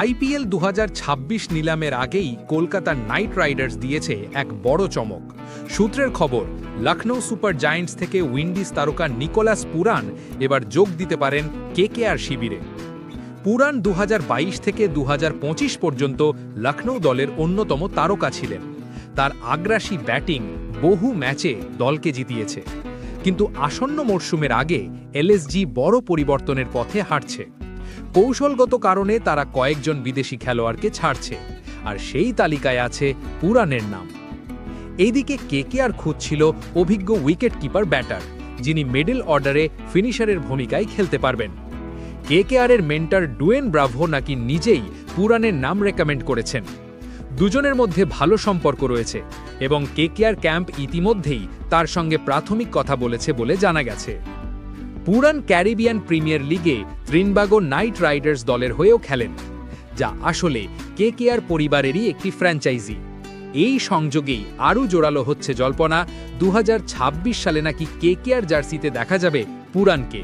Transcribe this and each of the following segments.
IPL 2026 নিলামের আগেই কলকাতার night Riders দিয়েছে এক বড় চমক। সূত্রের খবর, লখনৌ সুপার জায়ান্টস থেকে উইন্ডিজ তারকা নিকোলাস পুরান এবার যোগ দিতে পারেন কেকেআর শিবিরে। পুরান 2022 থেকে 2025 পর্যন্ত লখনৌ দলের অন্যতম তারকা ছিলেন। তার আগ্রাসী ব্যাটিং বহু ম্যাচে দলকে জিতিয়েছে, কিন্তু আসন্ন মরশুমের আগে এলএসজি বড় পরিবর্তনের পথে হাঁটছে। কৌশলগত কারণে তারা কয়েকজন বিদেশি খেলোয়াড়কে ছাড়ছে, আর সেই তালিকায় আছে পুরানের নাম। এইদিকে কেকেআর খুঁজছিল অভিজ্ঞ উইকেট কিপার ব্যাটার, যিনি মিডল অর্ডারে ফিনিশারের ভূমিকায় খেলতে পারবেন। কেকেআরের মেন্টর ডুয়েন ব্রাভো নাকি নিজেই পুরানের নাম রেকমেন্ড করেছেন। দুজনের মধ্যে ভালো সম্পর্ক রয়েছে এবং কেকেআর ক্যাম্প ইতিমধ্যেই তার সঙ্গে প্রাথমিক কথা বলেছে বলে জানা গেছে। পুরান ক্যারিবিয়ান প্রিমিয়ার লিগে ত্রিনবাগো নাইট রাইডার্স দলের হয়েও খেলেন, যা আসলে কেকেআর পরিবারেরই একটি ফ্র্যাঞ্চাইজি। এই সংযোগেই আরও জোরালো হচ্ছে জল্পনা, 2026 সালে নাকি কেকেআর জার্সিতে দেখা যাবে পুরানকে।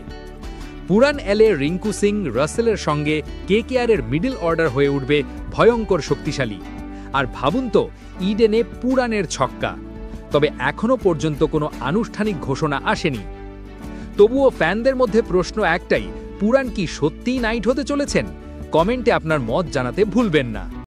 পুরান এলে রিঙ্কু সিং, রাসেলের সঙ্গে কেকেআরের মিডল অর্ডার হয়ে উঠবে ভয়ঙ্কর শক্তিশালী। আর ভাবুন তো, ইডেনে পুরানের ছক্কা। তবে এখনও পর্যন্ত কোনো আনুষ্ঠানিক ঘোষণা আসেনি। তবুও ফ্যানদের মধ্যে প্রশ্ন একটাই, পুরান কি সত্যিই নাইট হতে চলেছেন? কমেন্টে আপনার মত জানাতে ভুলবেন না।